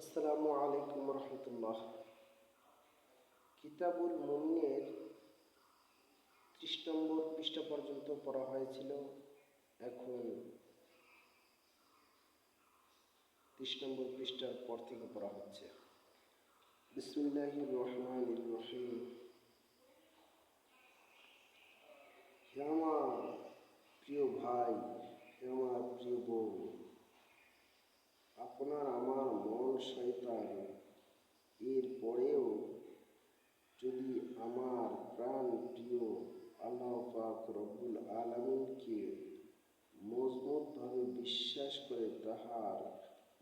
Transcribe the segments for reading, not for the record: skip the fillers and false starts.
আসসালামু আলাইকুম রহমতুল্লাহ। কিতাবুল মুমিনের 30 নম্বর পৃষ্ঠা পর্যন্ত পড়া হয়েছিল। এখন 30 নম্বর পৃষ্ঠার পর থেকে পড়া হচ্ছে। বিসমিল্লাহির রহমানির রহিম। হে আমার প্রিয় ভাই, হে আমার প্রিয় বোন, আপনার আমার মন শয়তান, এর পরেও যদি আমার প্রাণ প্রিয় আল্লাহ পাক রব্বুল আলামিনকে মজবুতভাবে বিশ্বাস করে তাহার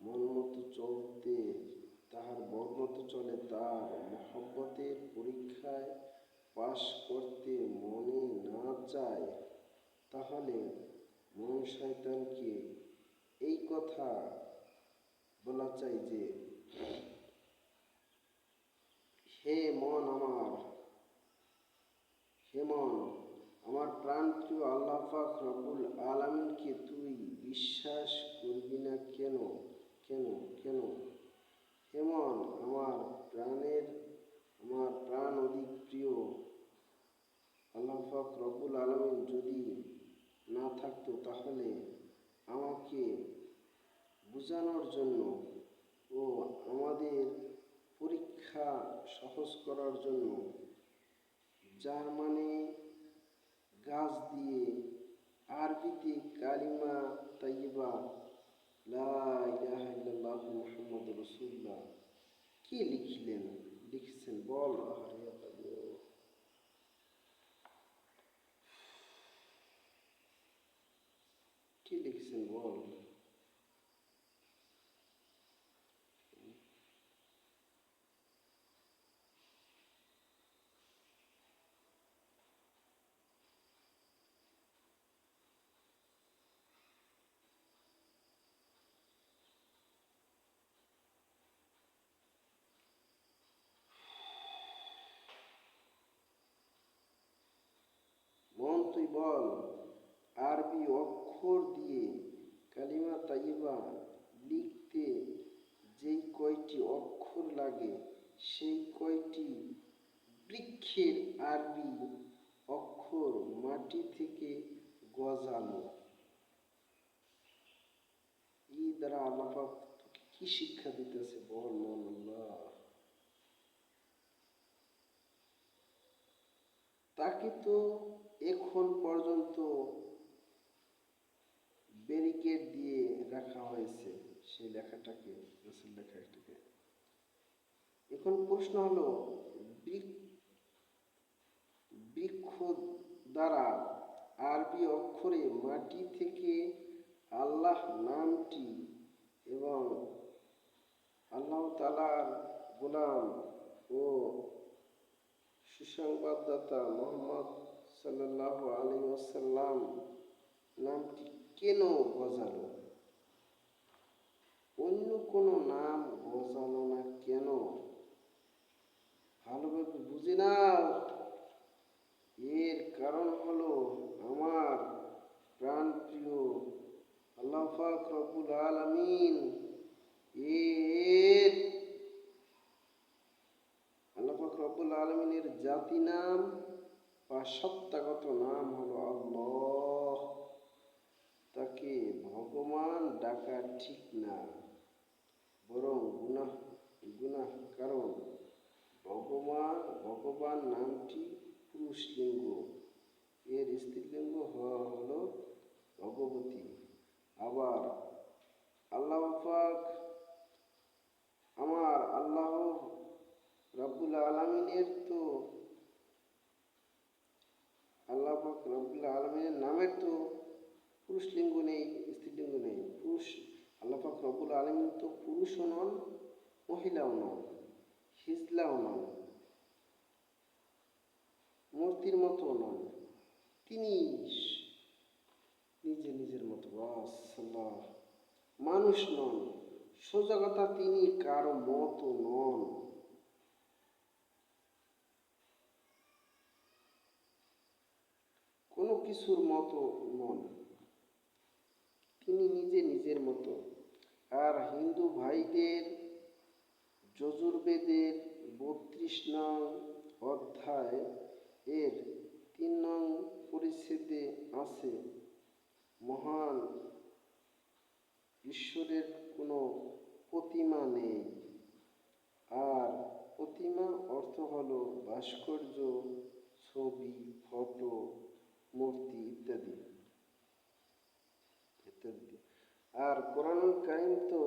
মন মতো চলতে, তাহার মন মতো চলে, তার মহব্বতের পরীক্ষায় পাশ করতে মনে না চায়, তাহলে মন শয়তানকে এই কথা বলা চাই যে, হে মন আমার, হে মন আমার প্রাণপ্রিয় আল্লাহ পাক রব্বুল আলামিনকে তুই বিশ্বাস করবি না কেন? কেন কেন হে মন আমার প্রাণ অধিক প্রিয় আল্লাহ পাক রব্বুল আলামিন যদি না থাকতো, তাহলে আমাকে বোঝানোর জন্য ও আমাদের পরীক্ষা সহজ করার জন্য, যার মানে গাছ দিয়ে আরবিতে কালিমা তাইয়্যিবা লা ইলাহা ইল্লাল্লাহু মুহাম্মাদুর রাসূলুল্লাহ কে লিখেছেন বল। কে লিখেছেন বল। মন তুই বল, আরবি অক্ষর দিয়ে কালিমা তাইয়্যিবা লিখতে যেই কয়টি অক্ষর লাগে, সেই কয়টি বৃক্ষের আরবি অক্ষর মাটি থেকে গজালো। এই দ্বারা আল্লাহ পাক তোকে কি শিক্ষা দিতেছে বল মন। আল্লাহ তাকে তো এখন পর্যন্ত ব্যারিকেড দিয়ে রাখা হয়েছে, সেই লেখাটাকে, রসুল লেখাটাকে। এখন প্রশ্ন হলো, বৃক্ষ দ্বারা আরবি অক্ষরে মাটি থেকে আল্লাহ নামটি এবং আল্লাহ তাআলার গোলাম ও সুসংবাদদাতা মুহাম্মদ সাল্লাল্লাহু আলাইহি ওয়াসাল্লাম নামটি কেন গজালো? অন্য কোনো নাম গজালো না কেন? ভালোভাবে বুঝে নাও। এর কারণ হলো, আমার প্রাণপ্রিয় আল্লাহ পাক রব্বুল আলামিন এর আল্লাহ পাক রব্বুল আলামিনের জাতি নাম বা সত্তাগত নাম হলো আল্লাহ। তাকে ভগবান ডাকা ঠিক না, বরং গুনাহ। কারণ ভগবান নামটি পুরুষলিঙ্গ, এর স্ত্রীলিঙ্গ হলো ভগবতী। আবার আল্লাহ পাক, আমার আল্লাহ রাব্বুল আলামিনের তো আল্লাহ পাক রাব্বুল আলামিনের নামের তো পুরুষলিঙ্গ নেই, স্ত্রীলিঙ্গ নেই। আল্লাহ পাক রব্বুল আলামিন তো পুরুষও নন, মহিলাও নন, হিজলাও নন, মূর্তির মতো নন। তিনি নিজের মতো, বাস। আল্লাহ মানুষ নন, সোজা কথা, তিনি কারো মতো নন। কোনো কিছুর মতো নন, তিনি নিজের মতো। আর হিন্দু ভাইদের যজুর্বেদের 32 নং অধ্যায় এর 3 নং পরিচ্ছেদে আছে, মহান ঈশ্বরের কোনো প্রতিমা নেই। আর প্রতিমা অর্থ হলো ভাস্কর্য, ছবি, ফটো, মূর্তি ইত্যাদি ইত্যাদি। আর কোরআনুল কারীম তো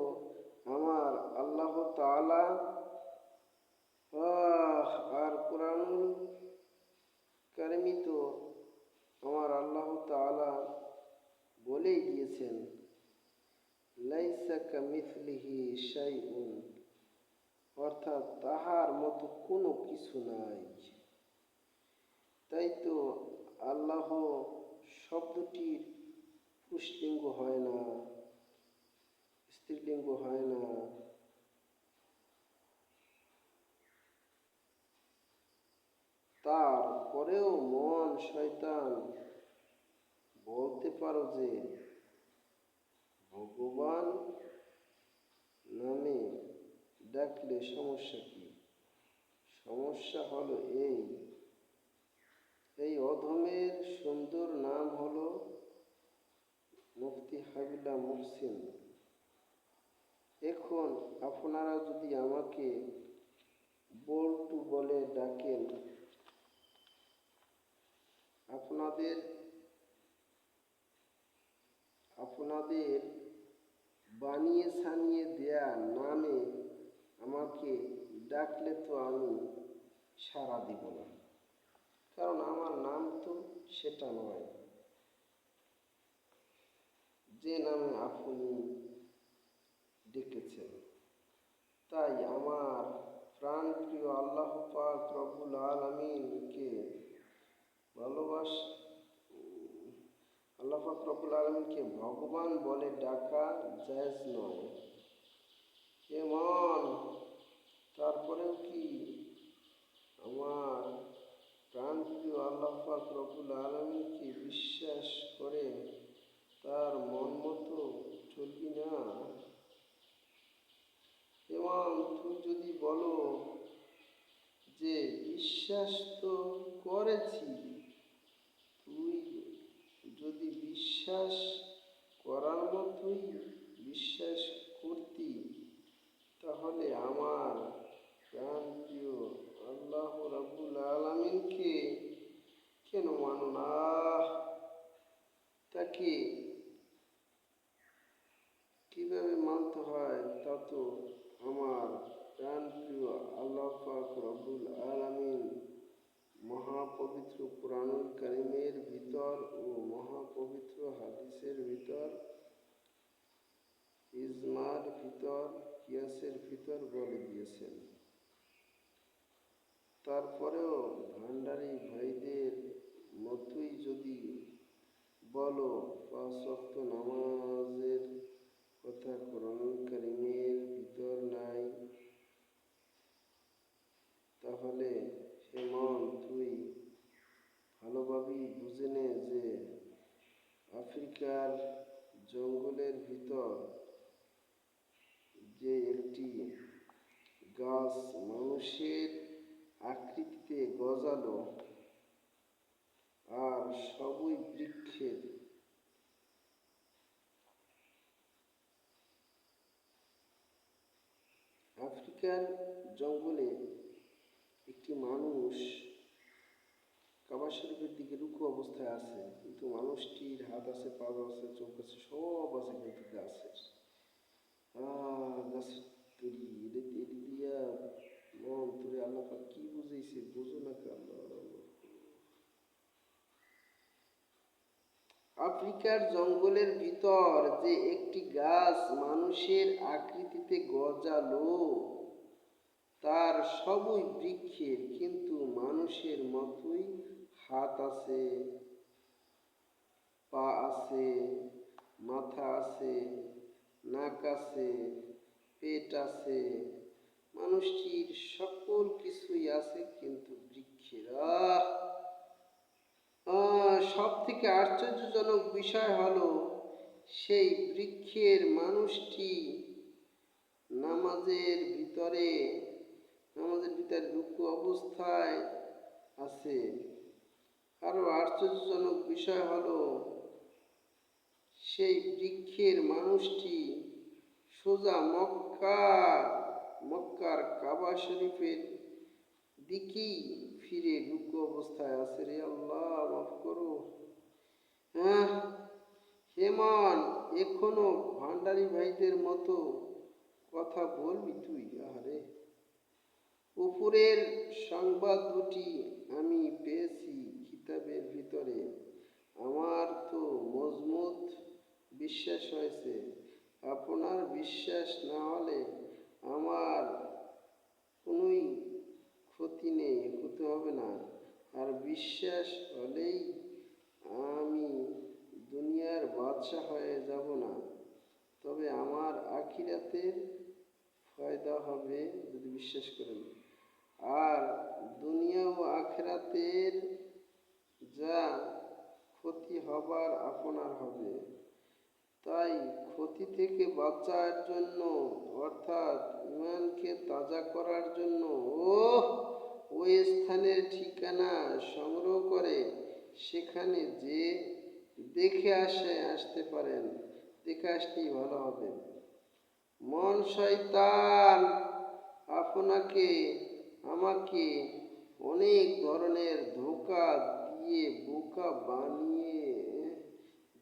আমার আল্লাহ তাআলা আর কোরআনুল কারীমই তো আমার আল্লাহ তাআলা বলেই দিয়েছেন, লাইসা কামিথলিহি শাইউন, অর্থাৎ তাহার মতো কোনো কিছু নাই। তাই তো আল্লাহ শব্দটির পুরুষলিঙ্গ হয় না, স্ত্রীলিঙ্গ হয় না। তারপরেও মন শয়তান বলতে পারো যে ভগবান নামে ডাকলে সমস্যা কি? সমস্যা হলো এই অধমের সুন্দর নাম হলো মুফতি হাবিবুল্লাহ মুহসিন। এখন আপনারা যদি আমাকে বল্টু বলে ডাকেন, আপনাদের বানিয়ে ছানিয়ে দেয়া নামে আমাকে ডাকলে তো আমি সাড়া দিব না, কারণ আমার নাম তো সেটা নয় যে নামে আপনি ডেকেছেন। তাই আমার প্রাণপ্রিয় আল্লাহ পাক রব্বুল আলামিনকে আল্লাহ পাক রব্বুল আলামিনকে ভগবান বলে ডাকা জায়েজ নয়। এমন তারপরেও কি আমার প্রাণপ্রিয় আল্লাহ পাক রব্বুল আলামিনকে বিশ্বাস করে তার মন মতো চলবি না? এবং তুই যদি বলো যে বিশ্বাস তো করেছি, তুই যদি বিশ্বাস করার মতোই বিশ্বাস করতি, তাহলে আমার প্রাণপ্রিয় আল্লাহ রাব্বুল আলামিনকে কেন মানো না? তাকে কিভাবে মানতে হয় তা তো আমার প্রাণপ্রিয় আল্লাহ পাক রব্বুল আলামিন মহাপবিত্র কুরআনুল কারীমের ভিতর ও মহাপবিত্র হাদিসের ভিতর, ইজমার ভিতর, কিয়াসের ভিতর বলে দিয়েছেন। তারপরেও ভান্ডারি ভাইদের মতোই যদি বলো 5 ওয়াক্ত নামাজের কথা কুরআনুল কারীমের ভিতর নাই, তাহলে সে মন তুই ভালোভাবেই বুঝে নে যে আফ্রিকার জঙ্গলের ভিতর যে একটি গাছ মানুষের আকৃতিতে গজালো, আর সবই বৃক্ষের। আফ্রিকার জঙ্গলে একটি মানুষ কাবা শরীফের দিকে রুকু অবস্থায় আছে, কিন্তু মানুষটির হাত আছে, পা আছে, চোখ আছে, সব আছে, কিন্তু গাছের গাছের তৈরি এটি দিয়া মন তোরে আল্লাহ কি বুঝাইছে, বুঝো না কেন? আফ্রিকার জঙ্গলের ভিতর যে একটি গাছ মানুষের আকৃতিতে গজালো, তার সবই বৃক্ষের, কিন্তু মানুষের মতোই হাত আছে, পা আছে, মাথা আছে, নাক আছে, পেট আছে, মানুষটির সকল কিছুই আছে, কিন্তু বৃক্ষের। সব থেকে আশ্চর্যজনক বিষয় হলো সেই বৃক্ষের মানুষটি নামাজের ভিতরে রুকু অবস্থায় আছে। আরো আশ্চর্যজনক বিষয় হলো, সেই বৃক্ষের মানুষটি সোজা মক্কার কাবা শরীফের দিকেই ফিরে রুকু অবস্থায় আছে। রে আল্লাহ, মাফ করো। হ্যাঁ হেমন, এখনো ভান্ডারি ভাইদের মতো কথা বলবি তুই? আরে, উপরের সংবাদ দুটি আমি পেয়েছি কিতাবের ভিতরে। আমার তো মজবুত বিশ্বাস হয়েছে। আপনার বিশ্বাস না হলে আমার কোনোই ক্ষতি নেই, হতে হবে না। আর বিশ্বাস হলেই আমি দুনিয়ার বাদশাহ হয়ে যাব না, তবে আমার আখিরাতের ফায়দা হবে যদি বিশ্বাস করেন। আর দুনিয়া ও আখিরাতের যা ক্ষতি হবার আপনার হবে। তাই ক্ষতি থেকে বাঁচার জন্য, অর্থাৎ ইমানকে তাজা করার জন্য ওই স্থানের ঠিকানা সংগ্রহ করে সেখানে যে দেখে আসতে পারেন, দেখে আসলেই ভালো হবে। মন শয়তান আপনাকে আমাকে অনেক ধরনের ধোঁকা দিয়ে বোকা বানিয়ে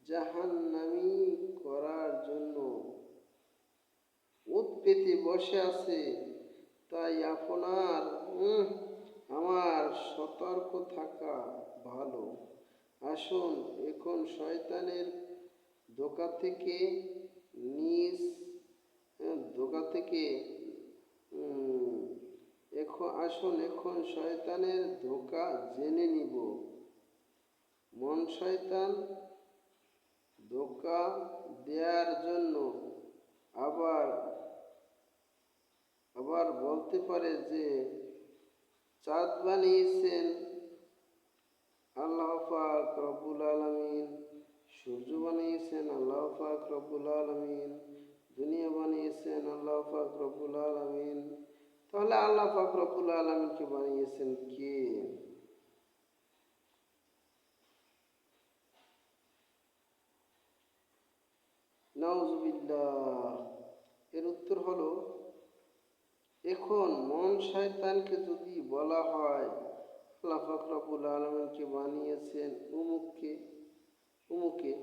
জাহান্নামী করার জন্য ওত পেতে বসে আছে। তাই আপনার আমার সতর্ক থাকা ভালো। আসুন এখন শয়তানের ধোঁকা থেকে এখন শয়তানের ধোঁকা জেনে নিব। মন শয়তান ধোঁকা দেওয়ার জন্য আবার বলতে পারে যে চাঁদ বানিয়েছেন আল্লাহ পাক রব্বুল আলামিন, সূর্য বানিয়েছেন আল্লাহ পাক রব্বুল আলামিন, দুনিয়া বানিয়েছেন আল্লাহ পাক রব্বুল আলামিন। তাহলে আল্লাহ পাক রব্বুল আলামিনকে বানিয়েছেন কে? নাউজুবিল্লাহ। এর উত্তর হলো, এখন মন শয়তানকে যদি বলা হয় আল্লাহ পাক রব্বুল আলামিনকে বানিয়েছেন উমুকে,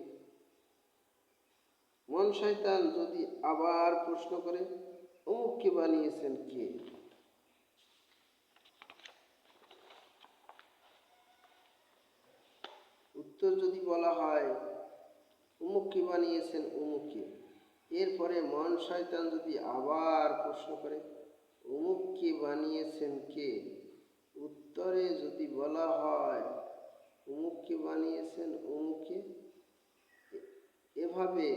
মন শয়তান যদি আবার প্রশ্ন করে অমুককে বানিয়েছেন কে? উত্তর যদি বলা হয় অমুককে বানিয়েছেন অমুককে, এরপরে মন শয়তান যদি আবার প্রশ্ন করে অমুককে বানিয়েছেন কে, উত্তরে যদি বলা হয় অমুককে বানিয়েছেন অমুকে, এভাবে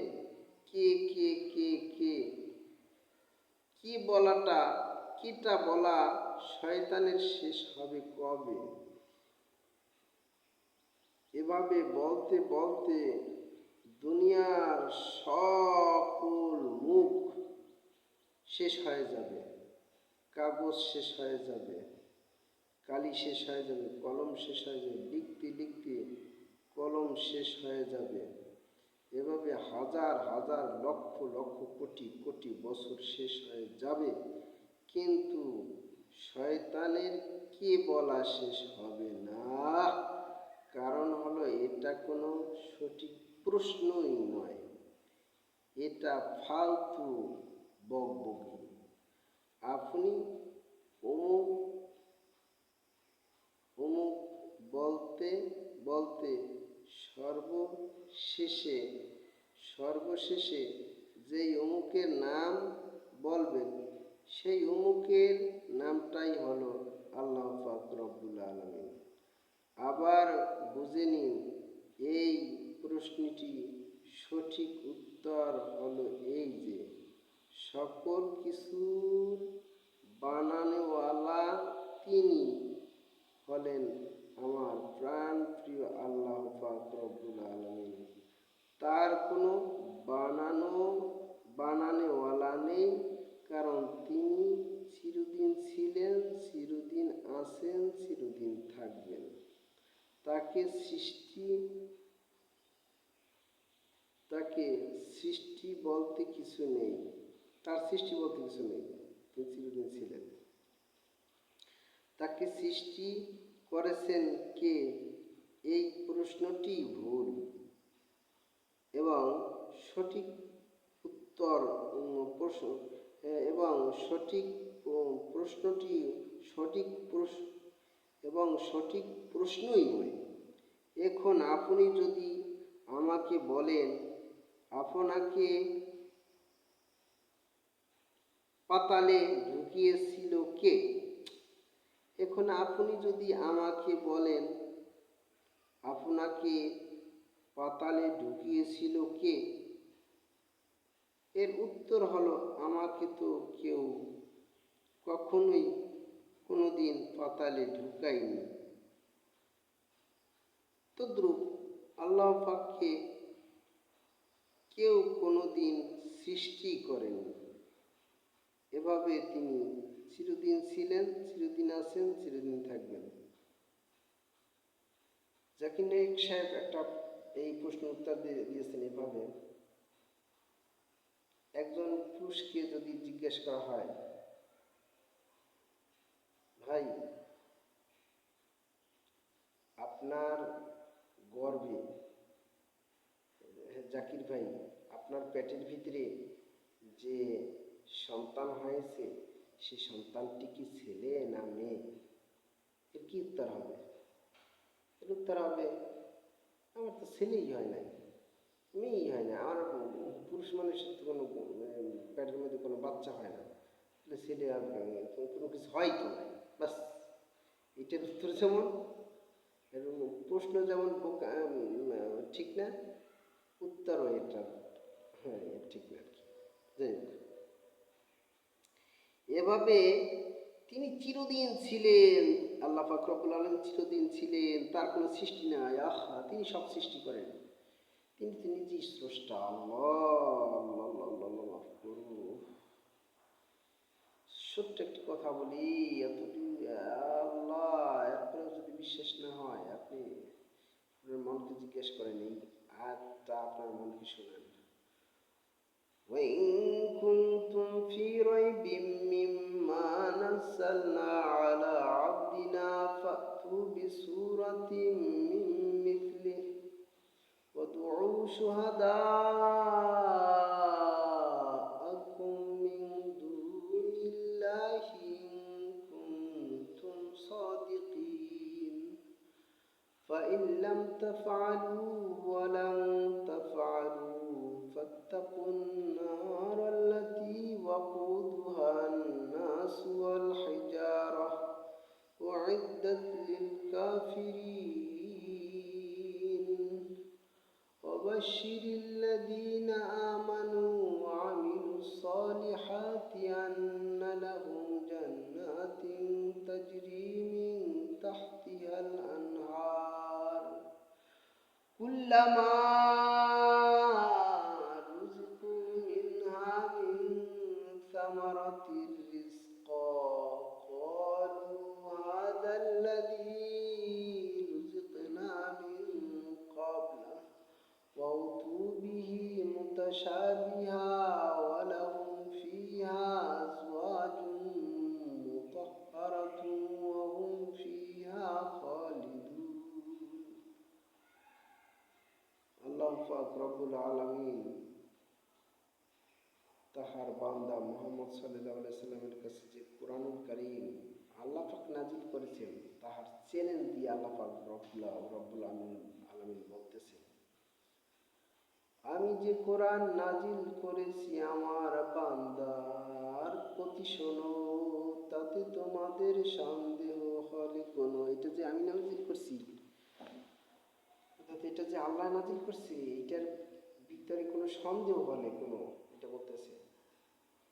কে কে কে কে কিটা বলা শয়তানের শেষ হবে কবে? এভাবে বলতে বলতে দুনিয়ার সকল মুখ শেষ হয়ে যাবে, কাগজ শেষ হয়ে যাবে, কালি শেষ হয়ে যাবে, কলম শেষ হয়ে যাবে, লিখতে লিখতে কলম শেষ হয়ে যাবে। এভাবে হাজার হাজার লক্ষ লক্ষ কোটি কোটি বছর শেষ হয়ে যাবে, কিন্তু শয়তানের কে বলা শেষ হবে না। কারণ হলো, এটা কোনো সঠিক প্রশ্নই নয়, এটা ফালতু বকবকি। আপনি অমুক অমুক বলতে বলতে সর্বশেষে যেই অমুকের নাম বলবেন, সেই অমুকের নামটাই হলো আল্লাহ পাক রব্বুল আলামিন। আবার বুঝে নিন, এই প্রশ্নটি সঠিক উত্তর হলো এই যে সকল কিছুর বানানেওয়ালা তিনি হলেন আমার প্রাণ প্রিয় আল্লাহ পাক রব্বুল আলামিন। তার কোনো বানানেওয়ালা নেই, কারণ তিনি আছেন, চিরদিন থাকবেন। তাকে সৃষ্টি বলতে কিছু নেই, তার সৃষ্টি বলতে কিছু নেই, তিনি চিরদিন ছিলেন। তাকে সৃষ্টি করেছেন কে, এই প্রশ্নটি ভুল এবং সঠিক উত্তর এবং সঠিক প্রশ্নটি সঠিক প্রশ্নই নয়। এখন আপনি যদি আমাকে বলেন আপনাকে পাতালে ঢুকিয়েছিল কে, এখন আপনি যদি আমাকে বলেন আপনাকে পাতালে ঢুকিয়েছিল কে, এর উত্তর হলো আমাকে তো কেউ কখনোই কোনোদিন পাতালে ঢুকায়নি। তদ্রূপ আল্লাহ পাককে কেউ কোনোদিন সৃষ্টি করেনি। এভাবে তিনি চিরদিন ছিলেন, চিরদিন আছেন, চিরদিন থাকবেন। জাকির নায়েক সাহেব একটা এই প্রশ্ন উত্তর দিয়েছেন এভাবে, একজন পুরুষকে যদি জিজ্ঞেস করা হয়, ভাই আপনার গর্ভে, জাকির ভাই আপনার পেটের ভিতরে যে সন্তান হয়েছে সে সন্তানটি কি ছেলে না মেয়ে, এর কি উত্তর হবে? এর উত্তর হবে আমার তো ছেলেই হয় নাই, মেয়েই হয় না, আমার পুরুষ মানুষের তো কোনো পেটের মধ্যে কোনো বাচ্চা হয় না, তাহলে ছেলে আর কোনো কিছু হয় তো নাই, বাস। এটার উত্তর যেমন, প্রশ্ন যেমন ঠিক না, উত্তরও এটা হ্যাঁ ঠিক না আর কি। যাই হোক, এভাবে তিনি চিরদিন ছিলেন, আল্লাহ পাক রব্বুল আলামিন চিরদিন ছিলেন, তার কোনো সৃষ্টি নাই, আহা তিনি সব সৃষ্টি করেন, তিনি তো নিজেই স্রষ্টা। আল্লাহ ছোট্ট একটি কথা বলি, এতটুকু আল্লাহ, এরপরেও যদি বিশ্বাস না হয় আপনি আপনার মনকে জিজ্ঞেস করেন, এই আয়াতটা আপনার মনকে শোনান। وإن كنتم في ريب مما نزلنا على عبدنا فأتوا بسورة من مثله وادعوا شهداءكم من دون الله إن كنتم صادقين فإن لم تفعلوا ولن تفعلوا فاتقوا النار التي وقودها الناس والحجارة أعدت للكافرين وبشر الذين آمنوا وعملوا الصالحات أن لهم جنات تجري من تحتها الأنهار كلما رزقوا منها من ثمرة رزقا قالوا هذا الذي رزقنا من قبل وأتوا به متشابها ولهم فيها أزواج مطهرة وهم فيها خالدون। আল্লাহ পাক রব্বুল আলামিন তাহার বান্দা মুহাম্মদ সাল্লাল্লাহু আলাইহি সাল্লামের কাছে যে কুরআনুল কারীম আল্লাহ পাক নাজিল করেছেন তাহার চ্যালেঞ্জ দিয়ে আল্লাহ পাক রব্বুল আলামিন বলতেছেন, আমি যে কোরআন নাজিল করেছি আমার বান্দার প্রতি শোনো, তাতে তোমাদের সন্দেহ হলে কোনো, এটা যে আমি নাজিল করছি, এটা যে আল্লাহ নাজিল করছে, এটার ভিতরে কোনো সন্দেহ হলে কোনো, এটা বলতেছে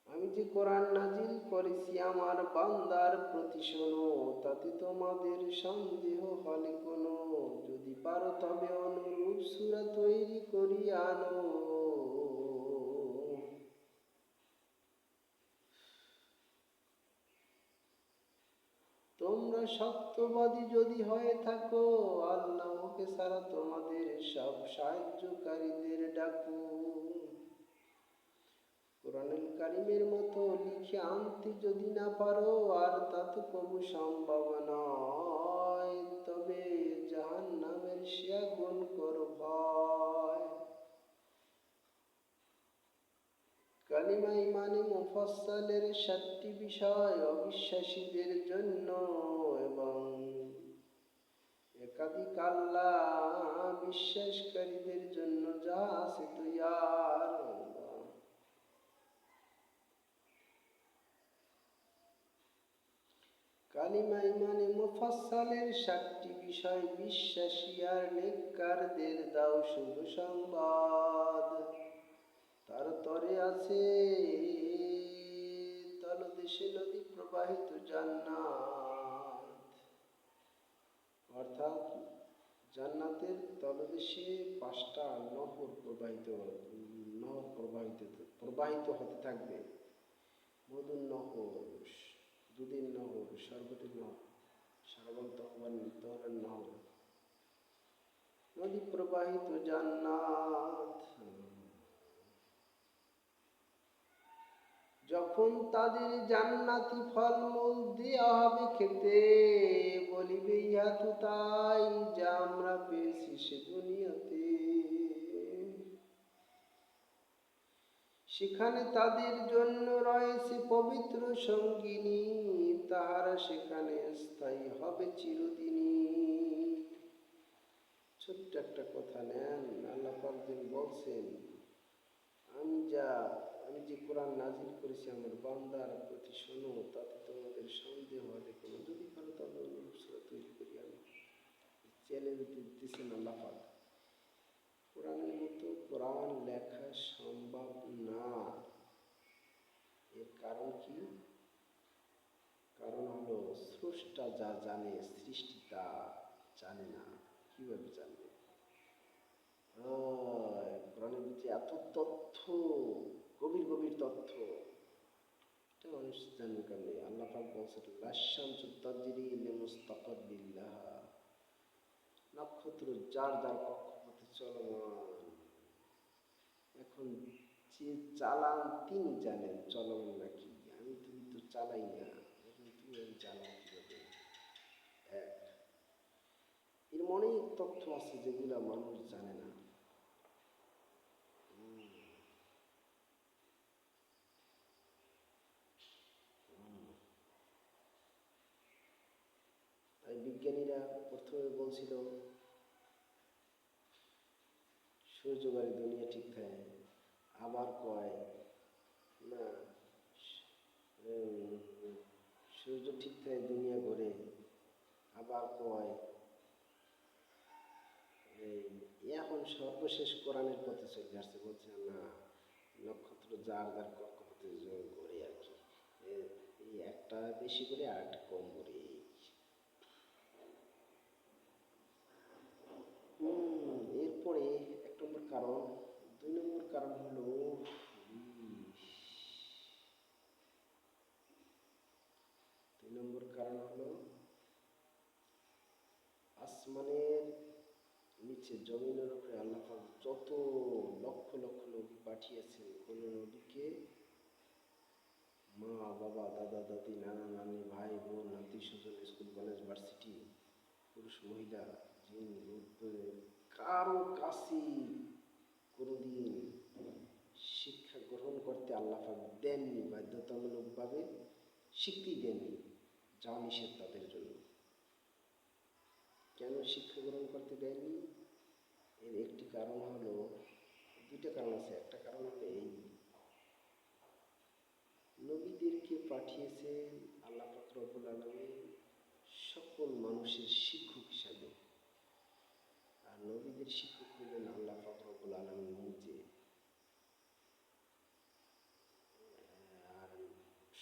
আমি যে কোরআন নাজিল করেছি আমার বান্দার প্রতি শোনো, তাতে তোমাদের সন্দেহ হলে কোনো, যদি পারো তবে অনুরূপ সূরা তৈরি করি আনো। তোমরা সত্যবাদী যদি হয়ে থাকো, আল্লাহকে ছাড়া তোমাদের সব সাহায্যকারীদের ডাকো। কোরআনুল কারীমের মতো লিখে আনতে যদি না পারো, আর তা তো কবু সম্ভব নয়, তবে জাহান্নামের সে আগুন করো ভয়। কালিমা ইমানে মুফাসসালের 7টি বিষয় অবিশ্বাসীদের জন্য এবং একাধিক আল্লাহ বিশ্বাসকারীদের জন্য যা আছে তৈয়ার। কালিমা ইমানে মুফাসসালের 7টি বিষয় বিশ্বাসী আর নেককারদের দাও শুভ সংবাদ। তার তরে আছে তলদেশে নদী প্রবাহিত জান্নাত, অর্থাৎ জান্নাতের তলদেশে 5টা নহর প্রবাহিত হতে থাকবে। মধুর নহর, দুধের নহর, শরবতের নহর, তহরের নহর, নদী প্রবাহিত জান্নাত। যখন তাদের জান্নাতি ফলমূল দেওয়া হবে খেতে, বলিবে ইহা তো তাই যা আমরা পেয়েছি সে দুনিয়াতে। সেখানে তাদের জন্য রয়েছে পবিত্র সঙ্গিনী, তাহারা সেখানে স্থায়ী হবে চিরদিনই। ছোট্ট একটা কথা নেন, আল্লাহ পাক বলছেন, আমি যে কোরআন নাজিল করেছি আমার বান্দার প্রতি শোনো, তাতে তোমাদের সন্দেহ হলে কোনো যদি পারো তবে অনুরূপ সূরা তৈরি করি। আমি চ্যালেঞ্জ দিতেছেন আল্লাহ পাক। কোরআনের মতো কোরআন লেখা সম্ভব না। এর কারণ কি? কারণ হলো স্রষ্টা যা জানে সৃষ্টি তা জানে না। কিভাবে জানবে? কোরআনের ভিতরে এত তথ্য, গভীর গভীর তথ্য, এটা মানুষ জানবে কেমনি? আল্লাহ পাক বলছেন লাশ-শামসু তাজরি লিমুস্তাকাররিন লাহা, নক্ষত্র যার যার কক্ষপথে চলমান। এখন যে চালান তিনি জানেন চলমান নাকি, তুমি তো চালাই না, এখন তুমি আমি চালান কিভাবে? এর অনেক তথ্য আছে যেগুলা মানুষ জানে না। তাই বিজ্ঞানীরা প্রথমে বলছিল সূর্য গাড়ি দুনিয়া ঠিক থাকে, আবার কয় না সূর্য ঠিক থাকে দুনিয়া ঘোরে, আবার কয় এখন সর্বশেষ কোরআনের পথে চলে আসছে, বলছে না নক্ষত্র যার যার কক্ষপথে ঘোরে আর কি, এই একটা বেশি করে আর একটা কম করে। এরপরে 1 নম্বর কারণ। 2 নম্বর কারণ হলো 2 নম্বর কারণ হলো আসমানের নিচে জমিনের উপরে আল্লাহ পাক যত লক্ষ লক্ষ নবী পাঠিয়েছেন, কোন নবীকে মা বাবা দাদা দাদি নানা নানি ভাই বোন আত্মীয় স্বজন স্কুল কলেজ ভার্সিটি পুরুষ মহিলা জিন কারো কাছে কোনোদিন শিক্ষা গ্রহণ করতে আল্লাহ পাক দেননি, বাধ্যতামূলকভাবে শিখতেই দেননি, যা নিষেধ তাদের জন্য। কেন শিক্ষা গ্রহণ করতে দেয়নি? এর একটি কারণ হলো, 2টা কারণ আছে। একটা কারণ হলো এই, নবীদেরকে পাঠিয়েছেন আল্লাহ পাক রব্বুল আলামিন সকল মানুষের শিক্ষক হিসাবে, আর নবীদের শিক্ষক হলেন আল্লাহ পাক রব্বুল আলামিন নিজে। আর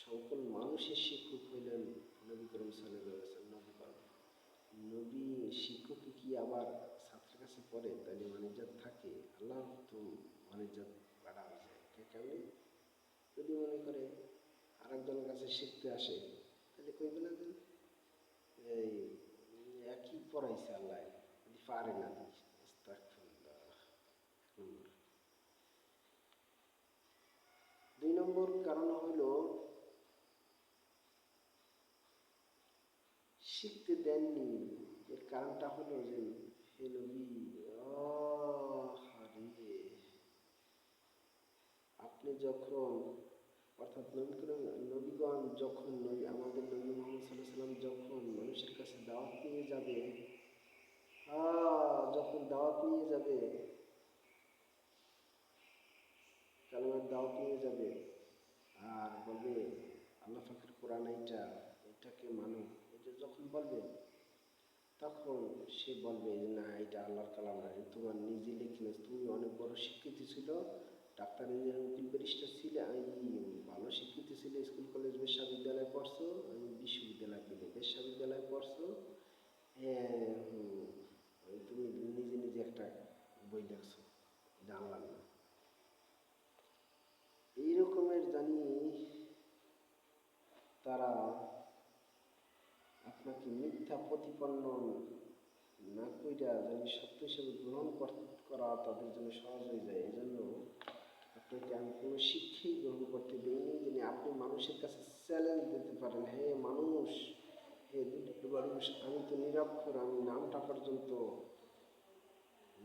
সকল মানুষের শিক্ষক হলেন নবী করিম সাল্লাল্লাহু আলাইহি ওয়াসাল্লাম। নবী শিক্ষককে কি আবার ছাত্রের কাছে পড়ে তাহলে মানিজ্জাত থাকে? আল্লাহ তো মানিজ্জাত বাড়ানো যায় কেমনি? যদি মনে করে আর একজনের কাছে শিখতে আসে, তাহলে কইবে না দেন পড়াইছে আল্লাহ, যদি পারে না আস্তাগফিরুল্লাহ। 2 নম্বর কারণ হলো শিখতে দেননি। এর কারণটা হলো যে হে নবী, হারে আপনি যখন, অর্থাৎ নবীগণ যখন আমাদের নবী মুহাম্মদ সাল্লাল্লাহু আলাইহি ওয়াসাল্লাম যখন মানুষের কাছে দাওয়াত নিয়ে যাবে, যখন দাওয়াত নিয়ে যাবে, কালেমার দাওয়াত নিয়ে যাবে আর বলবে আল্লাহ পাকের কোরআন এটাকে মানো, এটা যখন বলবে তখন সে বলবে যে না, এটা আল্লাহর কালাম না, তোমার নিজে লিখলে, তুমি অনেক বড় শিক্ষিত ছিল, ডাক্তার, ইঞ্জিনিয়ার, উকিল, ব্যারিস্টার ছিলে, ভালো শিক্ষিত ছিলে, স্কুল কলেজ বিশ্ববিদ্যালয়ে পড়ছো, আমি বিশ্ববিদ্যালয় পেলে বিশ্ববিদ্যালয়ে পড়ছো, তুমি নিজে নিজে একটা বই লিখছো, এটা আল্লাহ না। এই রকমের জানি তারা আপনাকে মিথ্যা প্রতিপন্ন না কইরা জানি সত্য হিসেবে গ্রহণ করা তাদের জন্য সহজ হয়ে যায়। এই জন্য আপনাকে আমি কোনো শিক্ষাই গ্রহণ করতে দিইনি, যিনি আপনি মানুষের কাছে চ্যালেঞ্জ দিতে পারেন, হে মানুষ, হে মানুষ, আমি তো নিরক্ষর, আমি নামটা পর্যন্ত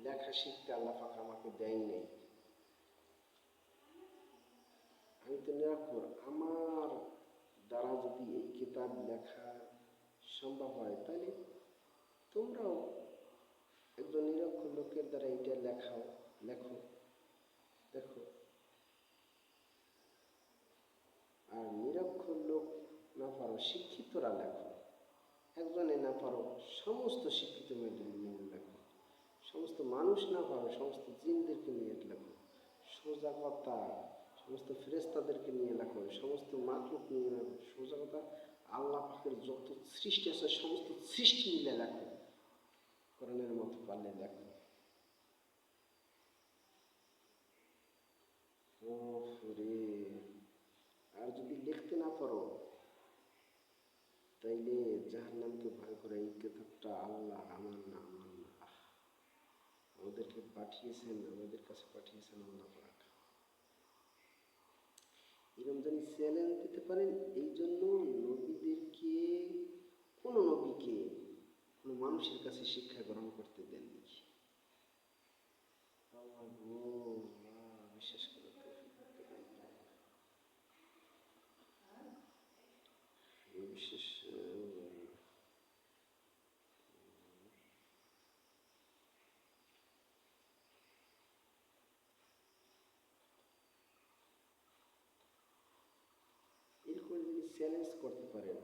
লেখা শিখতে আল্লাহ পাক আমাকে দেয় নাই, আমি তো নিরক্ষর, আমার দ্বারা যদি এই কিতাব লেখা সম্ভব হয়, তাহলে তোমরাও একজন নিরক্ষর লোকের দ্বারা এটা লেখো। দেখো, আর নিরক্ষর লোক না পারো, শিক্ষিতরা লেখো, একজনে না পারো, সমস্ত শিক্ষিত মেয়েদের নিয়ে লেখো, সমস্ত মানুষ না পারো, সমস্ত জিনদেরকে নিয়ে লেখো, সোজা কথা সমস্ত ফেরেশতাদেরকে নিয়ে লেখো, সমস্ত মাখলুক নিয়ে লেখো, সোজা কথা আল্লাহ পাকের যত সৃষ্টি আছে সমস্ত সৃষ্টি মিলে লেখো, কোরআনের মতো পারলে লেখো। আর যদি লিখতে না পারো, তাইলে জাহান্নামকে ভয় করে, এই কিতাবটা আল্লাহ, আমার না, আমাদেরকে পাঠিয়েছেন, আমাদের কাছে পাঠিয়েছেন আল্লাহ পাক। এরকম জানি চ্যালেঞ্জ দিতে পারেন। এই জন্য নবীদেরকে, কোনো নবীকে কোনো মানুষের কাছে শিক্ষা গ্রহণ করতে দেননি। বিশ্বাস করে বিশেষ এরকম যদি চ্যালেঞ্জ করতে পারেন,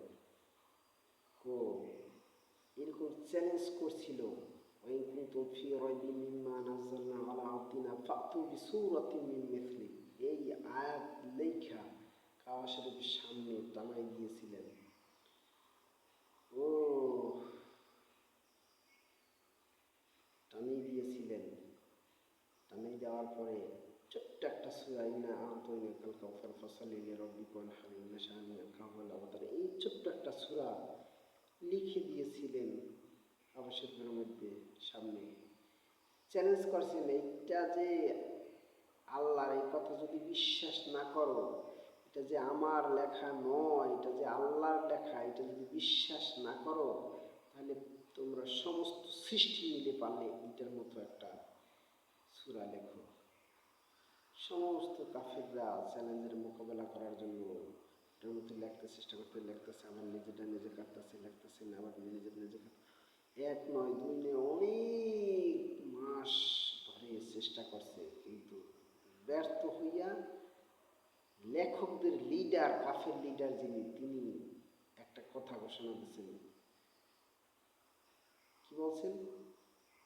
এরকম চ্যালেঞ্জ করছিল, ওয়াইন কুনতুম ফি রাইবিন মিম্মা নাযালনা আলা আবদিনা ফাতু বিসূরাতিন মিন মিসলি, এই আয়াত লেখা কাবা শরীফের সামনে টানাই দিয়েছিলেন। টানিয়ে দেওয়ার পরে ছোট্ট একটা সূরা, ইন্না আ'তাইনাকাল কাউসার ফাসাল্লি লিরাব্বিকা ওয়ানহার, ইন্না শানিআকা হুয়াল আবতার, এই ছোট্ট একটা সূরা লিখে দিয়েছিলেন কাবা শরীফের মধ্যে সামনে। চ্যালেঞ্জ করছেন, এইটা যে আল্লাহর, এই কথা যদি বিশ্বাস না করো, এটা যে আমার লেখা নয়, এটা যে আল্লাহর লেখা, এটা যদি বিশ্বাস না করো, তাহলে তোমরা সমস্ত সৃষ্টি মিলে পারলে এটার মতো একটা সূরা লেখো। সমস্ত কাফিররা চ্যালেঞ্জের মোকাবেলা করার জন্য এটার মধ্যে লিখতেছে, আবার নিজেটা নিজে কাটতেছে, লিখতেছে না, আবার নিজে কাটতেছে, 1 নয় 2 নয়, অনেক মাস ধরে চেষ্টা করছে, কিন্তু ব্যর্থ হইয়া লেখকদের লিডার, কাফের লিডার যিনি, তিনি একটা কথা ঘোষণা দিয়েছেন। কি বলছেন?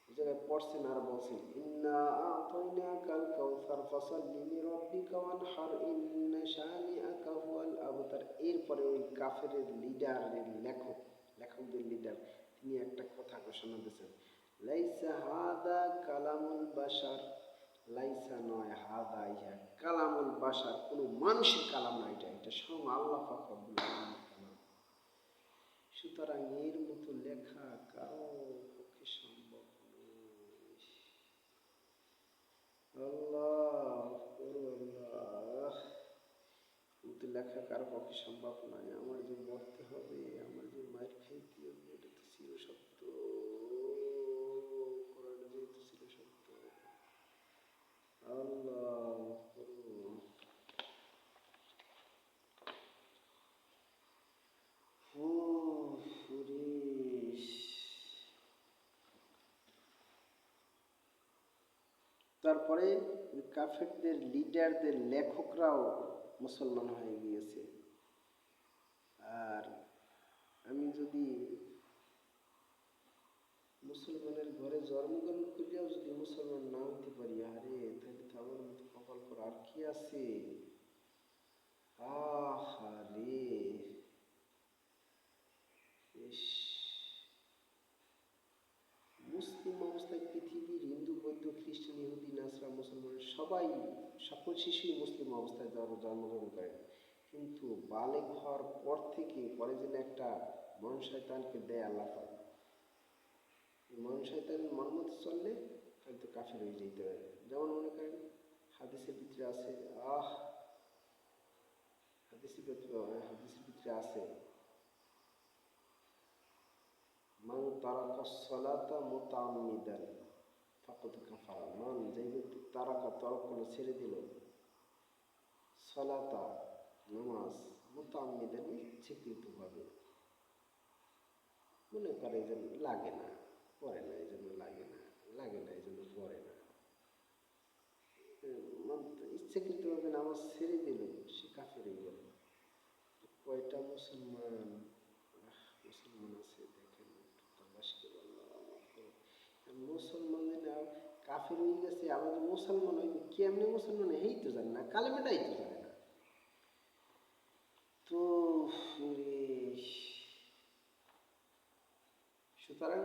এই জায়গায় পড়ছেন আর বলছেন, ইন্না আ'তাইনাকাল কাউসার ফাসাল্লি লিরাব্বিকা ওয়ানহার, ইন্না শানিআকা হুয়াল আবতার। এরপরে ওই কাফেরের লিডারের লেখকদের লিডার, তিনি একটা কথা ঘোষণা দিয়েছেন, লাইসা হাদা কালামুল বাশার, লাইসা নয়, হাদা ইহা কালামুল বাশার, কোনো মানুষের কালাম না, এটা স্বয়ং আল্লাহ পাক রব্বুল আলামিনের কালাম। সুতরাং এর মতো লেখা কারো আল্লাহ করো আল্লাহ। কিন্তু লেখা কারো পক্ষে সম্ভব নয়। আমার যে মরতে হবে, আমার যে মায়ের খাইতে হবে, এটা তো চিরসত্য। কোরআন যেহেতু চিরসত্য, আল্লাহ করো। ও সুরেশ, তারপরে কাফেরদের লিডারদের লেখকরাও মুসলমান হয়ে গিয়েছে। আর আমি যদি মুসলমানের ঘরে জন্মগ্রহণ করিয়াও যদি মুসলমান না হতে পারি, আরে তাহলে তো আমার মতো কপাল করা আর কি আছে। আহারে, ইস, মুসলিম অবস্থায় পৃথিবীর হিন্দু বৌদ্ধ খ্রিস্টান ইহুদি নাসরা মুসলমান সবাই, সকল শিশুই মুসলিম অবস্থায় জন্মগ্রহণ করেন। কিন্তু বালেগ হওয়ার পর থেকে পরে যেন একটা মন শয়তানকে দেয় আল্লাহ পাক। মন শয়তানের মন মতো চললে হয়তো কাফের হয়ে যেতে পারে। যেমন মনে করেন হাদিসের ভিতরে আছে, হাদিসের ভিতরে আছে, মান তারাকা সলাতা মুতাআম্মিদান ফাকাদ কাফারা। মান, যে ব্যক্তি তারাকা তরক করলো, ছেড়ে দিল, সলাতা নামাজ, মুতাআম্মিদান ইচ্ছাকৃতভাবে, মনে করে এই জন্য লাগে না, পড়ে না, এই জন্য লাগে না, এই জন্য পড়ে না, ইচ্ছাকৃতভাবে নামাজ ছেড়ে দিল, সে কাফের হয়ে গেল। কয়টা মুসলমান মুসলমান আছে দেখেন, তল্লাশি করে মুসলমান না কাফের হয়ে গেছে, আবার মুসলমান হইবে কেমনি, মুসলমান এই তো জানে না, কালেমাটাই তো জানে না। তো সুতরাং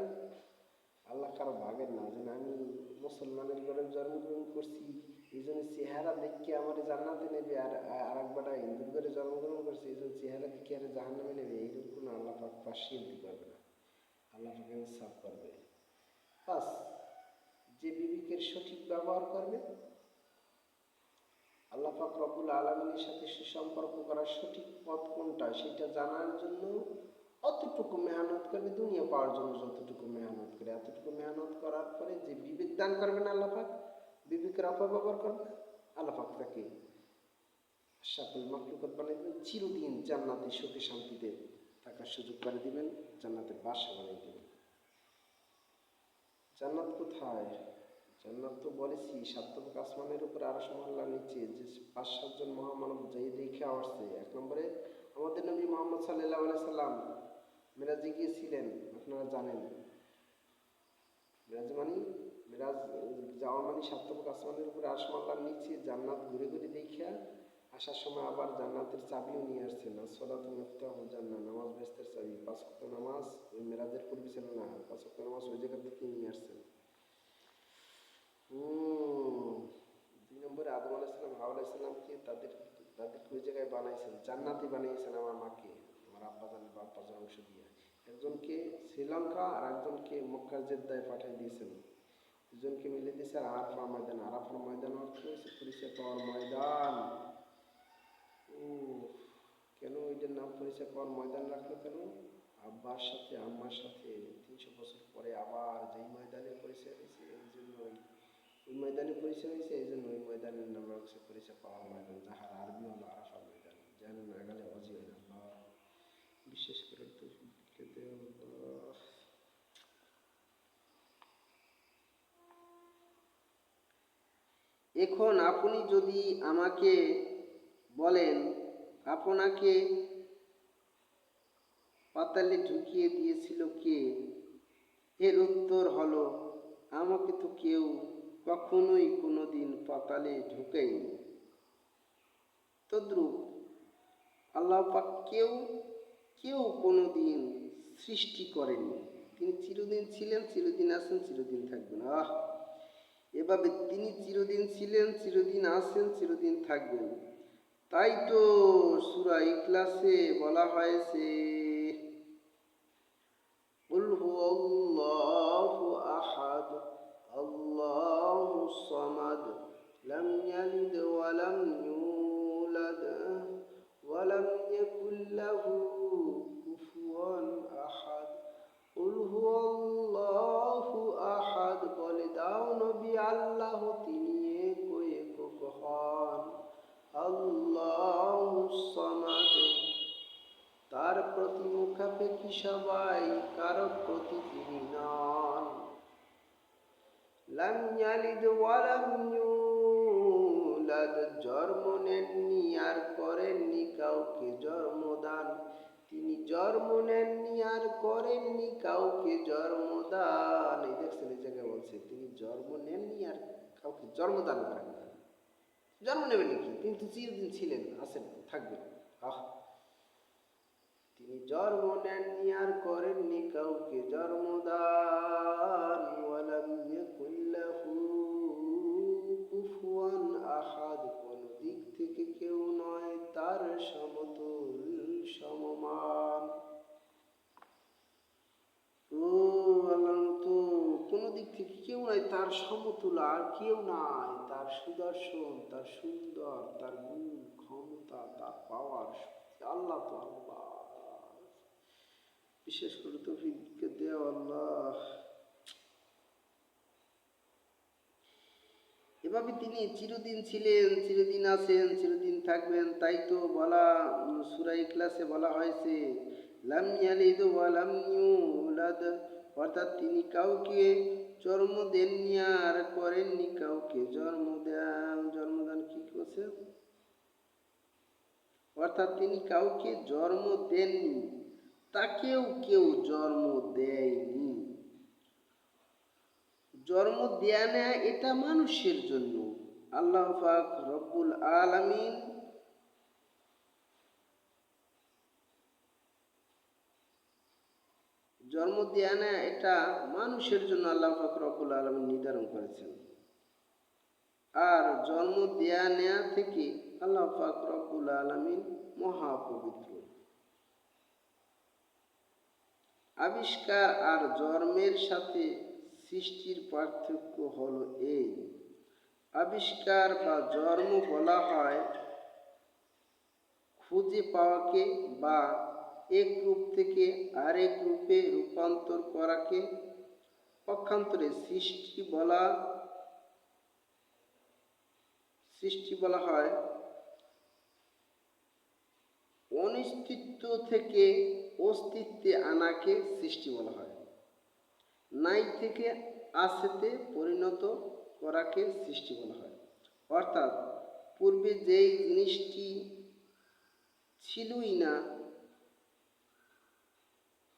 আল্লাহ কারো ভাগের না, যেন আমি মুসলমানের ঘরে জন্মগ্রহণ করছি এই জন্য চেহারা দেখে আমার জান্নাতে নেবে, আর একবারটা হিন্দুর ঘরে জন্মগ্রহণ করছি এই জন্য চেহারা দেখে আর জাহান্নামে নেবে, এইরকম কোনো আল্লাহ পাক পাশিয়ে দিতে পারবে না। আল্লাহ পাক ইনসাফ করবে। বাস, যে বিবেকের সঠিক ব্যবহার করবে, আল্লাহ পাক রব্বুল আলামিনের সাথে সুসম্পর্ক করার সঠিক পথ কোনটা সেটা জানার জন্য অতটুকু মেহনত করবে, দুনিয়া পাওয়ার জন্য যতটুকু মেহনত করে, এতটুকু মেহনত করার পরে যে বিবেক দান করবে না আল্লাহ পাক, বিবেকের অপব্যবহার করবে, আল্লাহ পাক তাকে সকল মাখলুকাত বানিয়ে দেবেন, চিরদিন জান্নাতে সুখে শান্তিতে থাকার সুযোগ করে দিবেন, জান্নাতে বাসা বানিয়ে দেবেন। জান্নাত কোথায়? জান্নাত তো বলেছি সাতক আসমানের উপরে আরশ মহল্লার নিচে, যে 5-7 জন মহামানব যেই দেখে আসছে। 1 নম্বরে আমাদের নবী মুহাম্মদ সাল্লাল্লাহু আলাইহি সাল্লাম মেরাজে গিয়েছিলেন, আপনারা জানেন। মেরাজ যাওয়া মানে সাতক আসমানের উপরে আরশ মহল্লার নিচে জান্নাত ঘুরে ঘুরে দেখিয়া আসার সময় আবার জান্নাতের চাবিও নিয়ে আসছেন। আসসালাতু মিফতাহুল জান্নাহ, নামাজ বেহেশতের চাবি। 5 ওয়াক্ত নামাজ ওই মেরাজের পূর্বে ছিল না, 5 ওয়াক্ত নামাজ ওই জায়গা থেকে নিয়ে আসছেন। 2 নম্বরে আদম আলাইহিসসালাম হাওয়া আলাইহিসসালামকে তাদেরকে ওই জায়গায় বানাইছেন, জান্নাতি বানিয়েছেন আমার মাকে, আমার আব্বাজানের বাপ্পাজান অংশ দিয়ে। একজনকে শ্রীলঙ্কা আর একজনকে মক্কা জেদ্দায় পাঠিয়ে দিয়েছেন, দুজনকে মিলে দিয়েছে আরাফা ময়দান। আরাফার ময়দান অর্থ হয়েছে পরিচয় পাওয়ার ময়দান। কেন এটার নাম পরিচয় পাওয়ার ময়দান রাখলো কেন? আব্বার সাথে আম্মার সাথে 300 বছর পরে আবার যেই ময়দানে পরিচয় হয়েছে, এই জন্যই ওই ময়দানে পরিচয় হয়েছে, এই জন্য ওই ময়দানের নাম রাখছে পরিচয় পাওয়ার ময়দান, যাহার আরবি হলো আরাফা ময়দান। যেন না গেলে অজি হয় না, বিশেষ করে তো খেতে এখন আপনি যদি আমাকে বলেন আপনাকে পাতালে ঢুকিয়ে দিয়েছিল কে, এর উত্তর হলো আমাকে তো কেউ কখনোই কোনোদিন পাতালে ঢুকায়নি। তদ্রূপ আল্লাহ পাক কেউ কোনোদিন সৃষ্টি করেননি। তিনি চিরদিন ছিলেন, চিরদিন আছেন, চিরদিন থাকবেন। এভাবে তিনি চিরদিন ছিলেন, চিরদিন আছেন, চিরদিন থাকবেন। তাই তো সূরা ইখলাসে বলা হয়েছে, কুল হুয়াল্লাহু আহাদ, আল্লাহুস সামাদ, লাম ইয়ালিদ ওয়া লাম ইউলাদ ওয়া লাম ইয়াকুল লাহু কুফুয়ান আহাদ। কুল হুয়াল্লাহু আহাদ, বলে দাও নবী আল্লাহ তিনি একক হন। আল্লাহুস সামাদ, তার প্রতি মুখাপেক্ষী সবাই, কারো প্রতি তিনি নন। লাম ইয়ালিদ ওয়া লাম ইউলাদ, জন্ম নেননি আর করেননি কাউকে জন্মদান। তিনি জন্ম নেননি আর করেননি কাউকে জন্মদান। এই দেখছেন, এই জায়গায় বলছে তিনি জন্ম নেননি আর কাউকে জন্মদান করেন না। জন্ম নেবেন নাকি? তিনি তো চিরদিন ছিলেন, আছেন, থাকবেন। তিনি জন্ম নেননি আর করেননি কাউকে জন্মদান। ওয়ালাম ইয়াকুল লাহু কুফুয়ান আহাদ, কোন দিক থেকে কেউ নয় তার সমতুল সমমান। আল্লাহ তো কোন দিক থেকে কেউ নাই তার সমতুল, আর কেউ নাই তার সুদর্শন, তার সুন্দর, তার গুণ, ক্ষমতা, তার পাওয়ার, শক্তি। আল্লাহ তো আল্লাহ, বিশেষ করে তৌফিককে দেও আল্লাহ। এভাবে তিনি চিরদিন ছিলেন, চিরদিন আছেন, চিরদিন থাকবেন। তাই তো বলা সূরা ইখলাসে বলা হয়েছে লাম ইয়ালিদ ওয়া লাম ইউলাদ, অর্থাৎ তিনি কাউকে জন্ম দেননি আর করেননি কাউকে জন্মদান। কি করছে? অর্থাৎ তিনি কাউকে জন্ম দেননি, তাকেও কেউ জন্ম দেয়নি। জন্ম দেয়া নেয়া এটা মানুষের জন্য। আল্লাহ পাক রব্বুল আলামিন জন্ম দেয়া নেয়া এটা মানুষের জন্য আল্লাহ পাক রব্বুল আলামিন নির্ধারণ করেছেন। আর জন্ম দেয়া নেয়া থেকে আল্লাহ পাক রব্বুল আলামিন মহাপবিত্র। আবিষ্কার আর জন্মের সাথে সৃষ্টির পার্থক্য হলো এই, আবিষ্কার বা জন্ম বলা হয় খুঁজে পাওয়াকে বা এক রূপ থেকে আরেক রূপে রূপান্তর করাকে। পক্ষান্তরে সৃষ্টি বলা হয় অনিশ্চিত থেকে অস্তিত্বে আনাকে সৃষ্টি বলা হয়। নাই থেকে আছেতে পরিণত করাকে সৃষ্টি বলা হয়। অর্থাৎ পূর্বে যেই জিনিসটি ছিলই না,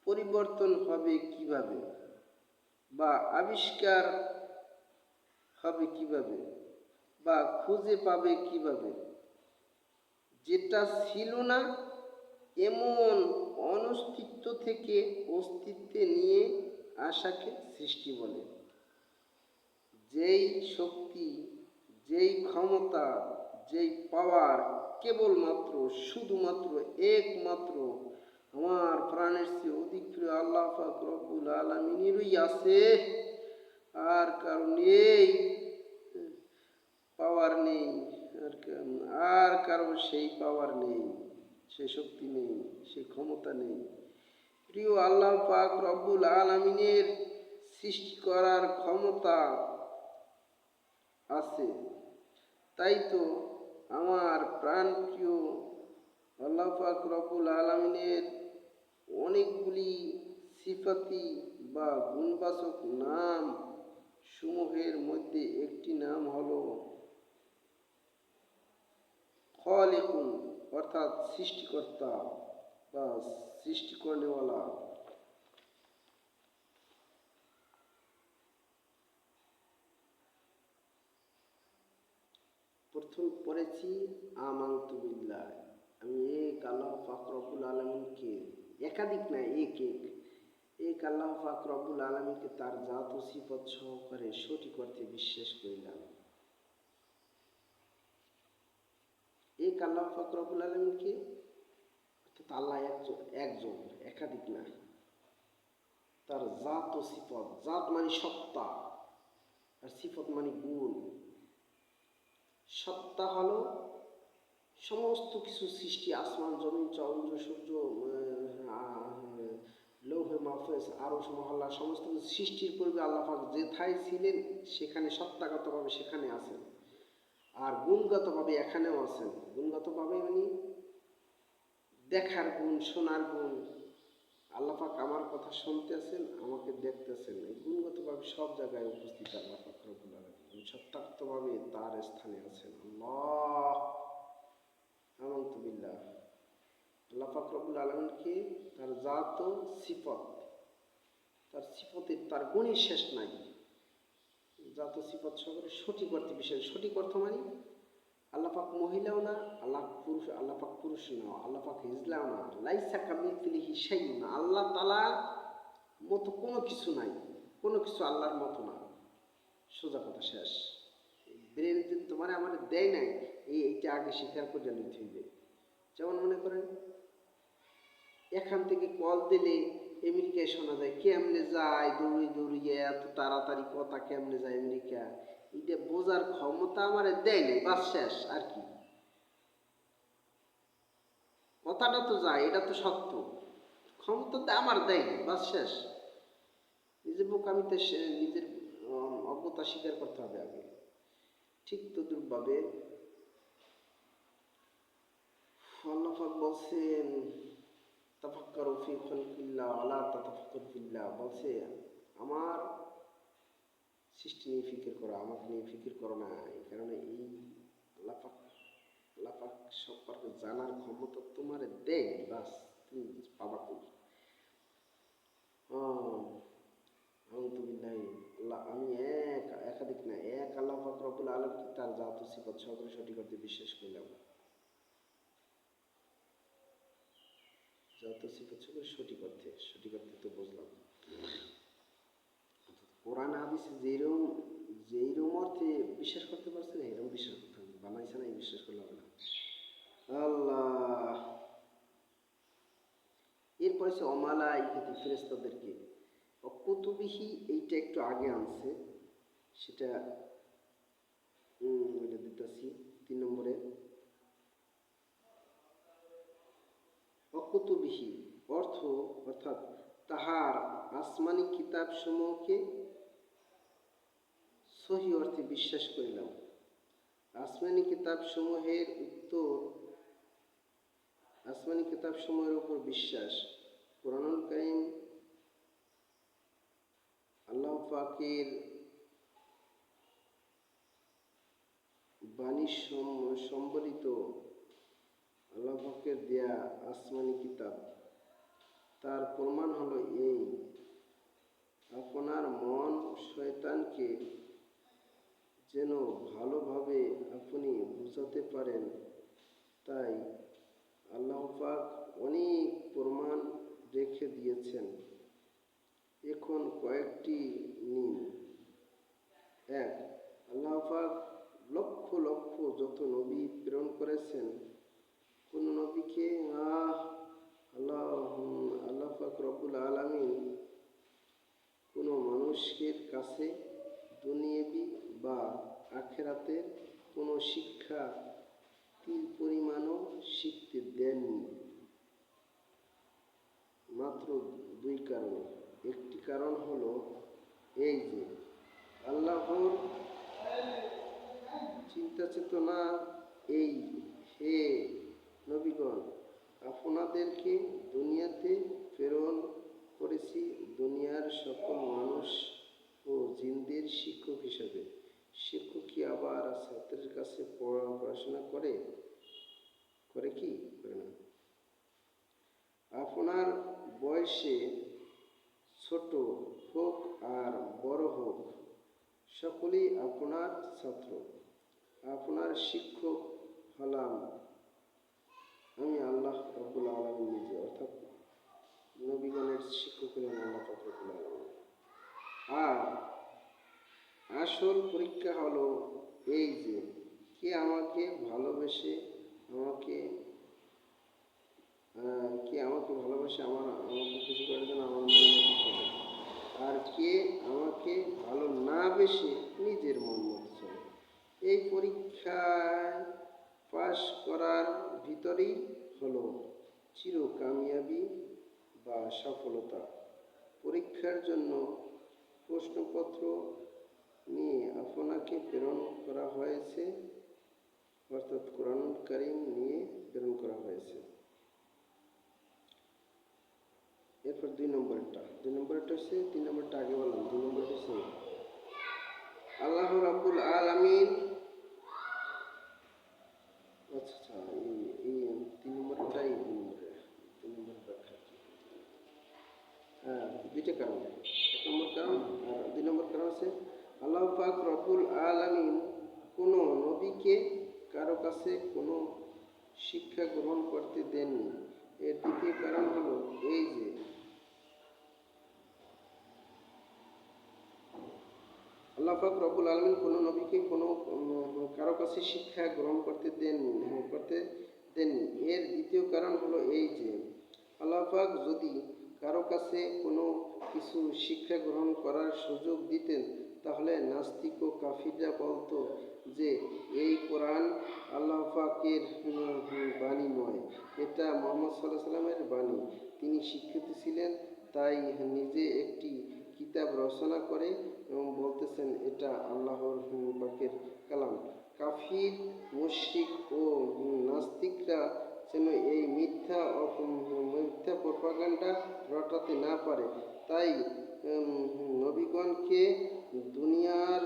পরিবর্তন হবে কিভাবে বা আবিষ্কার হবে কিভাবে বা খুঁজে পাবে কিভাবে? যেটা ছিল না এমন অনস্তিত্ব থেকে অস্তিত্বে নিয়ে আসাকে সৃষ্টি বলে। যেই শক্তি, যেই ক্ষমতা, যেই পাওয়ার কেবলমাত্র, শুধুমাত্র, একমাত্র আমার প্রাণের চেয়ে অধিক প্রিয় আল্লাহ পাক রব্বুল আলামিনেরই আছে। আর কারো নেই, পাওয়ার নেই, আর কারো সেই পাওয়ার নেই, সেই শক্তি নেই, সেই ক্ষমতা নেই। প্রিয় আল্লাহ পাক রব্বুল আলামিনের সৃষ্টি করার ক্ষমতা আছে। তাই তো আমার প্রাণ প্রিয় আল্লাহ পাক রব্বুল আলামিনের অনেকগুলি সিফাতি বা গুণবাচক নাম সমূহের মধ্যে একটি নাম হলো খালিকুন, অর্থাৎ সৃষ্টিকর্তা বা সৃষ্টি করেওয়ালা। প্রথম পড়েছি আমানতু বিল্লাহ, আমি এক আল্লাহ পাক রব্বুল আলামিনকে, একাধিক না, এক আল্লাহ পাক রব্বুল আলামিনকে তার জাত ও সিফত সহকারে সঠিক অর্থে বিশ্বাস করিলাম। এক আল্লাহ পাক রব্বুল আলামিনকে, অর্থাৎ আল্লাহ একজন, একাধিক না। তার জাত ও সিফত, জাত মানে সত্তা আর সিফত মানে গুণ। সত্তা হলো সমস্ত কিছু সৃষ্টি, আসমান জমিন চন্দ্র সূর্য লৌহে মাহফুজ আরশ মহল্লা সমস্ত কিছু সৃষ্টির পূর্বে আল্লাহ পাক যেথায় ছিলেন সেখানে সত্তাগতভাবে সেখানে আছেন, আর গুণগতভাবে এখানেও আছেন। গুণগতভাবে মানে দেখার গুণ, শোনার গুণ। আল্লাহ পাক আমার কথা শুনতেছেন, আমাকে দেখতেছেন, এই গুণগতভাবে সব জায়গায় উপস্থিত আল্লাহ পাক রব্বুল আলামিন সত্তাগতভাবে তার স্থানে আছেন। আল্লাহ আমানতু বিল্লাহ। আল্লাহ পাক রব্বুল আলামিনকে তার জাত ও সিফত, তার সিফতের তার গুণের শেষ নাই। জাত ও সিফত সকলে সঠিক অর্থে বিষয়, সঠিক অর্থ মানে আল্লাহ পাক মহিলাও না, আল্লাহ পাক পুরুষ না, আল্লাহ পাক হিজলাও না, লাইসা কামিসলিহি শাইউন, আল্লাহ তাআলা মতো কোনো কিছু নাই, কোনো কিছু আল্লাহর মতো না। সোজা কথা শেষ। ব্রেন তোমার আমার দেয় নাই, এইটা আগে স্বীকার করে নিতে হইবে। যেমন মনে করেন এখান থেকে কল দিলে আমেরিকায় শোনা যায়, কেমনে যায় দৌড়িয়ে দৌড়িয়ে এত তাড়াতাড়ি কথা কেমনে যায় আমেরিকা, এটা বোঝার ক্ষমতা আমার দেয় নাই, বাস শেষ। আর কি, কথাটা তো যায়, এটা তো সত্য, ক্ষমতা আমার দেয় নাই, বাস শেষ। নিজের বোকামিতে নিজের অজ্ঞতা স্বীকার করতে হবে আগে। ঠিক তদ্রুপভাবে আল্লাহ পাক বলছেন তাফাক্কারু ফি খালকিল্লাহ ওয়ালা তাতাফাক্কারু ফিল্লাহ, বলছে আমার সৃষ্টি নিয়ে ফিকির করো, আমাকে নিয়ে ফিকির করো না। এই কারণে এই আল্লাহ পাক সম্পর্কে জানার ক্ষমতা তোমার দেয়, বাস তুমি পাবা কই। আল্লাহ আমি একাধিক না, এক আল্লাহ পাক রব্বুল আলামিন তার জাত ও সিফাত সকলে সঠিক অর্থে বিশ্বাস করলাম। জাত ও সিফাত সকলে সঠিক অর্থে তো বুঝলাম। কোরআন হাদিসে যেইরকম অর্থে বিশ্বাস করতে পারছে না, এরকম বিশ্বাস করতে হবে, বানাইছে না এই বিশ্বাস করলে হবে না। আল্লাহ। এরপরে সে অমালাইকাতি ফেরেশতাদেরকে, অকুতুবিহি এইটা একটু আগে আনছে, সেটা ওইটা দিতেছি 3 নম্বরে। অকুতুবিহি অর্থাৎ তাহার আসমানি কিতাব সমূহকে সহি অর্থে বিশ্বাস করিলাম। আসমানি কিতাব সমূহের উত্তর, আসমানি কিতাব সমূহের উপর বিশ্বাস। কুরআনুল কারীম আল্লাহ পাকের বাণী সম্বলিত আল্লাহ পাকের দেয়া আসমানি কিতাব। তার প্রমাণ হলো এই, আপনার মন শয়তানকে যেন ভালোভাবে আপনি বুঝাতে পারেন, তাই আল্লাহ পাক অনেক প্রমাণ রেখে দিয়েছেন। এখন কয়েকটি নিন। 1, আল্লাহ পাক লক্ষ লক্ষ যত নবী প্রেরণ করেছেন, কোন নবীকে আল্লাহ পাক রব্বুল আলামিন কোনো মানুষের কাছে দুনিয়াবি বা আখিরাতের কোনো শিক্ষা তিল পরিমাণও শিখতে দেননি, মাত্র 2 কারণে। একটি কারণ হলো এই যে আল্লাহর চিন্তা চেতনা এই, হে নবীগণ, আপনাদেরকে দুনিয়াতে প্রেরণ করেছি দুনিয়ার সকল মানুষ ও জিনদের শিক্ষক হিসাবে। শিক্ষক কি আবার ছাত্রের কাছে পড়াশোনা করে কি করে না? আপনার বয়সে ছোট হোক আর বড় হোক, সকলেই আপনার ছাত্র। আপনার শিক্ষক হলাম আমি আল্লাহ রব্বুল আলামিন নিজে, অর্থাৎ নবীগণের শিক্ষক হলেন আল্লাহ পাক রব্বুল আলামিন। আর আসল পরীক্ষা হলো এই যে কে আমাকে ভালোবেসে আমাকে আমাকে খুশি করার জন্য আমার মন মতো চলে, আর কে আমাকে ভালো না বেসে নিজের মন মতো চলে। এই পরীক্ষায় পাশ করার ভিতরেই হলো চির কামিয়াবি বা সফলতা। পরীক্ষার জন্য প্রশ্নপত্র নিয়ে আপনাকে প্রেরণ করা হয়েছে, অর্থাৎ কোরআনুল কারীম নিয়ে প্রেরণ করা হয়েছে। এরপর দুই নম্বরটা হচ্ছে, 3 নম্বরটা আগে বললাম, 2 নম্বরটা হচ্ছে আল্লাহ রাব্বুল আলামিন। আচ্ছা, এই 3 নম্বরটাই 3 নম্বর ব্যাখ্যা। হ্যাঁ, দুইটা কারণ, 1 নম্বর কারণ আর 2 নম্বর কারণ হচ্ছে আল্লাহ পাক রব্বুল আলামিন কোনো নবীকে কারো কাছে কোনো শিক্ষা গ্রহণ করতে দেননি। এর দ্বিতীয় কারণ হলো এই যে আল্লাহ পাক রব্বুল আলামিন কোনো নবীকে কোনো কারো কাছে শিক্ষা গ্রহণ করতে দেননি। এর দ্বিতীয় কারণ হলো এই যে আল্লাহ পাক যদি কারো কাছে কোনো কিছু শিক্ষা গ্রহণ করার সুযোগ দিতেন, তাহলে নাস্তিক ও কাফিররা বলতো যে এই কোরআন আল্লাহ পাকের বাণী নয়, এটা মুহাম্মদ সাল্লাল্লাহু আলাইহি সাল্লামের বাণী। তিনি শিক্ষিত ছিলেন, তাই নিজে একটি কিতাব রচনা করে এবং বলতেছেন এটা আল্লাহর পাকের কালাম। কাফির, মুশরিক ও নাস্তিকরা যেন এই মিথ্যা প্রপাগান্ডা রটাতে না পারে, তাই নবীগণকে দুনিয়ার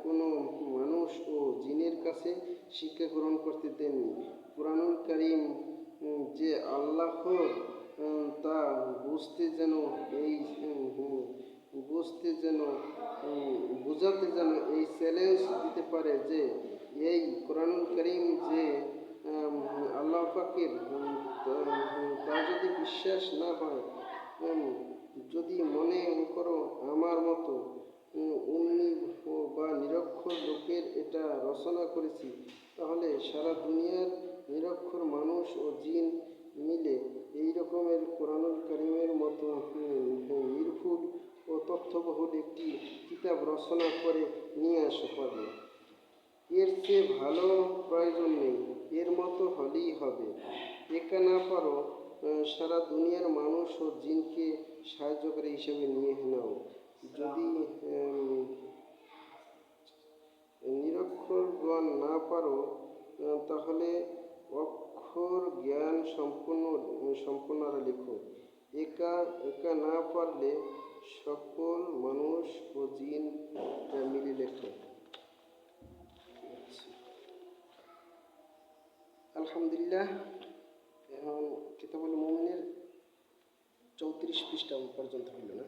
কোনো মানুষ ও জিনের কাছে শিক্ষা গ্রহণ করতে দেননি। কুরআনুল কারীম যে আল্লাহর, তা বোঝাতে যেন এই চ্যালেঞ্জ দিতে পারে যে এই কুরআনুল কারীম যে আল্লাহ পাকের, তা যদি বিশ্বাস না হয়, যদি মনে করো আমার মতো উম্মি বা নিরক্ষর লোকের এটা রচনা করেছি, তাহলে সারা দুনিয়ার নিরক্ষর মানুষ ও জিন মিলে এই রকমের কুরআনুল কারীমের মতো নির্ভুল ও তথ্যবহুল একটি কিতাব রচনা করে নিয়ে আসতে পারবে। এর চেয়ে ভালো প্রয়োজন নেই, এর মতো হলেই হবে। একা না পারো, সারা দুনিয়ার মানুষ ও জিনকে সাহায্যকারী হিসেবে নিয়ে নাও। যদি নিরক্ষরগণ না পারো, তাহলে অক্ষর জ্ঞান সম্পন্নরা লিখো। একা না পারলে সকল মানুষ ও জিন মিলে লেখো। আলহামদুলিল্লাহ, এখন কিতাবুল মুমিনের 34 পৃষ্ঠা পর্যন্ত হইল না?